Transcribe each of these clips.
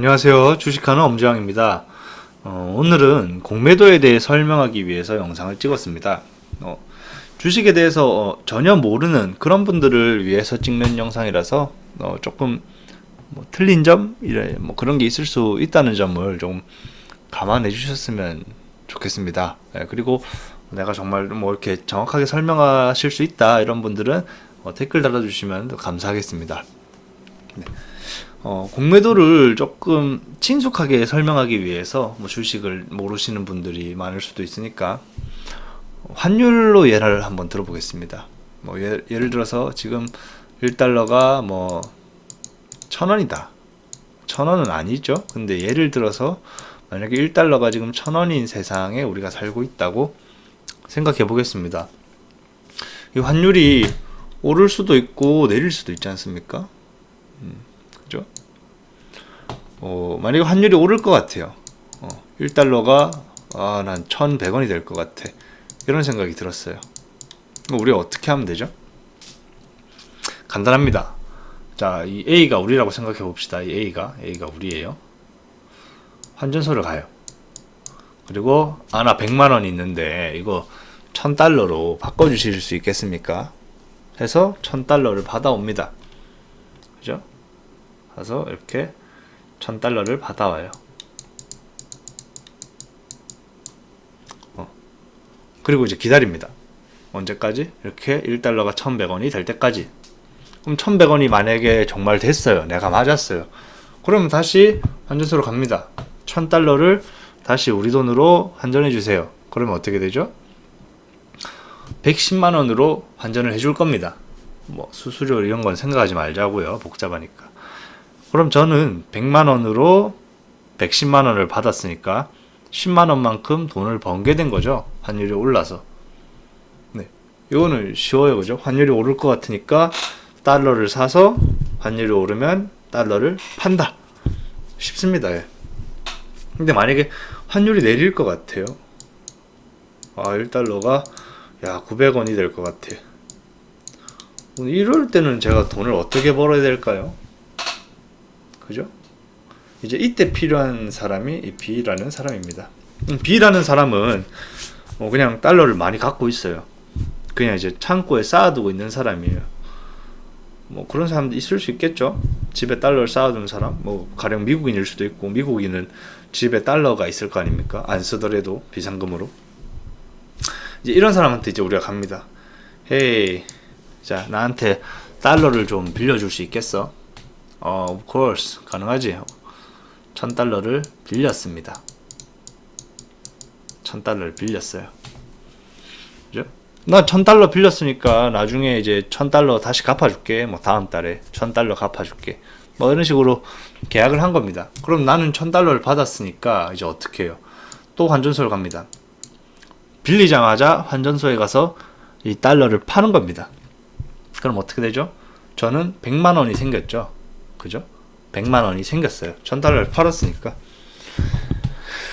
안녕하세요. 주식하는 엄지왕입니다. 오늘은 공매도에 대해 설명하기 위해서 영상을 찍었습니다. 주식에 대해서 전혀 모르는 그런 분들을 위해서 찍는 영상이라서 조금 틀린 점, 그런 게 있을 수 있다는 점을 좀 감안해 주셨으면 좋겠습니다. 그리고 내가 정말 이렇게 정확하게 설명하실 수 있다 이런 분들은 댓글 달아주시면 감사하겠습니다. 네. 공매도를 조금 친숙하게 설명하기 위해서 주식을 모르시는 분들이 많을 수도 있으니까 환율로 예를 한번 들어보겠습니다. 예를 들어서 지금 1달러가 1,000원이다. 1,000원은 아니죠. 근데 예를 들어서 만약에 1달러가 지금 1,000원인 세상에 우리가 살고 있다고 생각해 보겠습니다. 이 환율이 오를 수도 있고 내릴 수도 있지 않습니까? 그죠? 만약에 환율이 오를 것 같아요. 1달러가 난 1,100원이 될 것 같아. 이런 생각이 들었어요. 우리가 어떻게 하면 되죠? 간단합니다. 자, 이 A가 우리라고 생각해 봅시다. 이 A가 우리예요. 환전소를 가요. 그리고 나 100만원이 있는데 이거 1,000달러로 바꿔주실 수 있겠습니까? 해서 1,000달러를 받아옵니다. 그죠? 가서 이렇게 1,000달러를 받아와요. 그리고 이제 기다립니다. 언제까지? 이렇게 1달러가 1,100원이 될 때까지. 그럼 1,100원이 만약에 정말 됐어요. 내가 맞았어요. 그러면 다시 환전소로 갑니다. 1,000달러를 다시 우리 돈으로 환전해 주세요. 그러면 어떻게 되죠? 110만원으로 환전을 해줄 겁니다. 수수료 이런 건 생각하지 말자고요. 복잡하니까. 그럼 저는 100만원으로 110만원을 받았으니까 10만원만큼 돈을 번게 된 거죠. 환율이 올라서. 네. 이거는 쉬워요. 그죠? 환율이 오를 것 같으니까 달러를 사서 환율이 오르면 달러를 판다. 쉽습니다. 예. 근데 만약에 환율이 내릴 것 같아요. 1달러가 900원이 될 것 같아. 이럴 때는 제가 돈을 어떻게 벌어야 될까요? 그죠? 이제 이때 필요한 사람이 이 B라는 사람입니다. B라는 사람은 그냥 달러를 많이 갖고 있어요. 그냥 이제 창고에 쌓아두고 있는 사람이에요. 그런 사람도 있을 수 있겠죠? 집에 달러를 쌓아두는 사람, 가령 미국인일 수도 있고, 미국인은 집에 달러가 있을 거 아닙니까? 안 쓰더라도 비상금으로. 이제 이런 사람한테 이제 우리가 갑니다. 헤이, 자, 나한테 달러를 좀 빌려줄 수 있겠어? Of course, 가능하지. 1,000달러를 빌렸습니다. 1,000달러를 빌렸어요. 그죠? 나 1,000달러 빌렸으니까 나중에 이제 1,000달러 다시 갚아줄게. 다음 달에 1,000달러 갚아줄게. 이런 식으로 계약을 한 겁니다. 그럼 나는 1,000달러를 받았으니까 이제 어떻게 해요? 또 환전소를 갑니다. 빌리자마자 환전소에 가서 이 달러를 파는 겁니다. 그럼 어떻게 되죠? 저는 100만원이 생겼죠. 그죠? 100만원이 생겼어요. 1,000달러를 팔았으니까.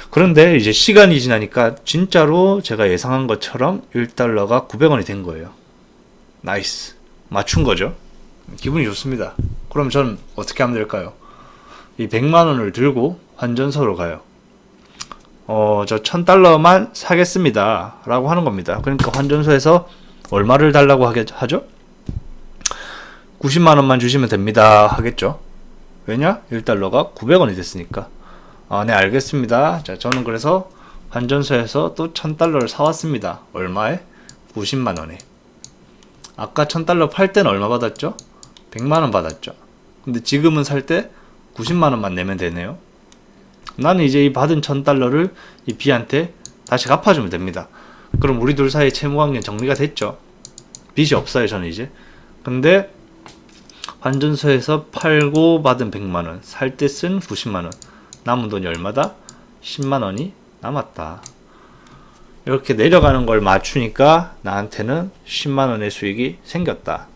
그런데 이제 시간이 지나니까 진짜로 제가 예상한 것처럼 1달러가 900원이 된 거예요. 나이스. 맞춘 거죠. 기분이 좋습니다. 그럼 저는 어떻게 하면 될까요? 이 100만원을 들고 환전소로 가요. 저 1,000달러만 사겠습니다. 라고 하는 겁니다. 그러니까 환전소에서 얼마를 달라고 하죠? 90만원만 주시면 됩니다. 하겠죠. 왜냐? 1달러가 900원이 됐으니까. 네, 알겠습니다. 자, 저는 그래서 환전소에서 또 1,000달러를 사왔습니다. 얼마에? 90만원에. 아까 1,000달러 팔 때는 얼마 받았죠? 100만원 받았죠. 근데 지금은 살 때 90만원만 내면 되네요. 나는 이제 이 받은 1,000달러를 이 B한테 다시 갚아주면 됩니다. 그럼 우리 둘 사이의 채무관계는 정리가 됐죠. 빚이 없어요, 저는 이제. 근데 환전소에서 팔고 받은 100만원, 살 때 쓴 90만원, 남은 돈이 얼마다? 10만원이 남았다. 이렇게 내려가는 걸 맞추니까 나한테는 10만원의 수익이 생겼다.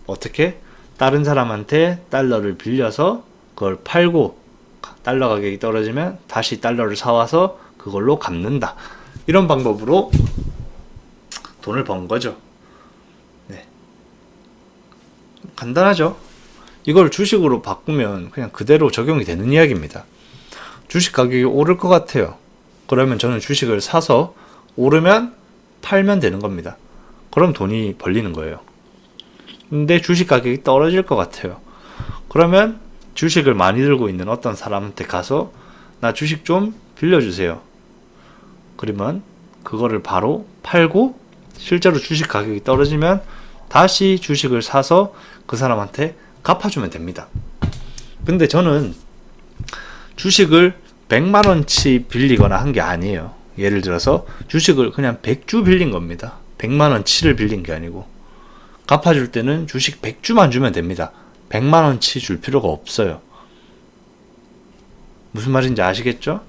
어떻게? 다른 사람한테 달러를 빌려서 그걸 팔고 달러 가격이 떨어지면 다시 달러를 사와서 그걸로 갚는다. 이런 방법으로 돈을 번 거죠. 네. 간단하죠? 이걸 주식으로 바꾸면 그냥 그대로 적용이 되는 이야기입니다. 주식 가격이 오를 것 같아요. 그러면 저는 주식을 사서 오르면 팔면 되는 겁니다. 그럼 돈이 벌리는 거예요. 근데 주식 가격이 떨어질 것 같아요. 그러면 주식을 많이 들고 있는 어떤 사람한테 가서 나 주식 좀 빌려주세요. 그러면 그거를 바로 팔고 실제로 주식 가격이 떨어지면 다시 주식을 사서 그 사람한테 갚아주면 됩니다. 근데 저는 주식을 100만원치 빌리거나 한 게 아니에요. 예를 들어서 주식을 그냥 100주 빌린 겁니다. 100만원치를 빌린 게 아니고 갚아줄 때는 주식 100주만 주면 됩니다. 100만원치 줄 필요가 없어요. 무슨 말인지 아시겠죠?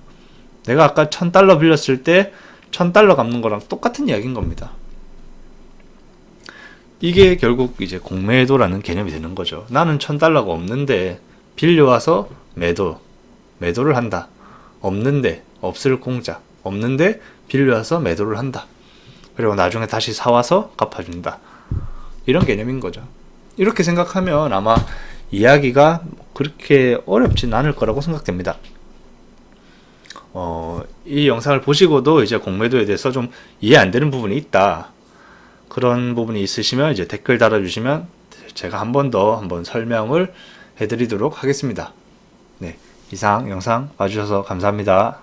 내가 아까 1000달러 빌렸을 때 1000달러 갚는 거랑 똑같은 이야기인 겁니다. 이게 결국 이제 공매도라는 개념이 되는 거죠. 나는 1000달러가 없는데 빌려와서 매도를 한다. 없는데, 없을 공짜. 없는데 빌려와서 매도를 한다. 그리고 나중에 다시 사와서 갚아준다. 이런 개념인 거죠. 이렇게 생각하면 아마 이야기가 그렇게 어렵진 않을 거라고 생각됩니다. 이 영상을 보시고도 이제 공매도에 대해서 좀 이해 안 되는 부분이 있다. 그런 부분이 있으시면 이제 댓글 달아주시면 제가 한 번 더 설명을 해드리도록 하겠습니다. 네, 이상 영상 봐주셔서 감사합니다.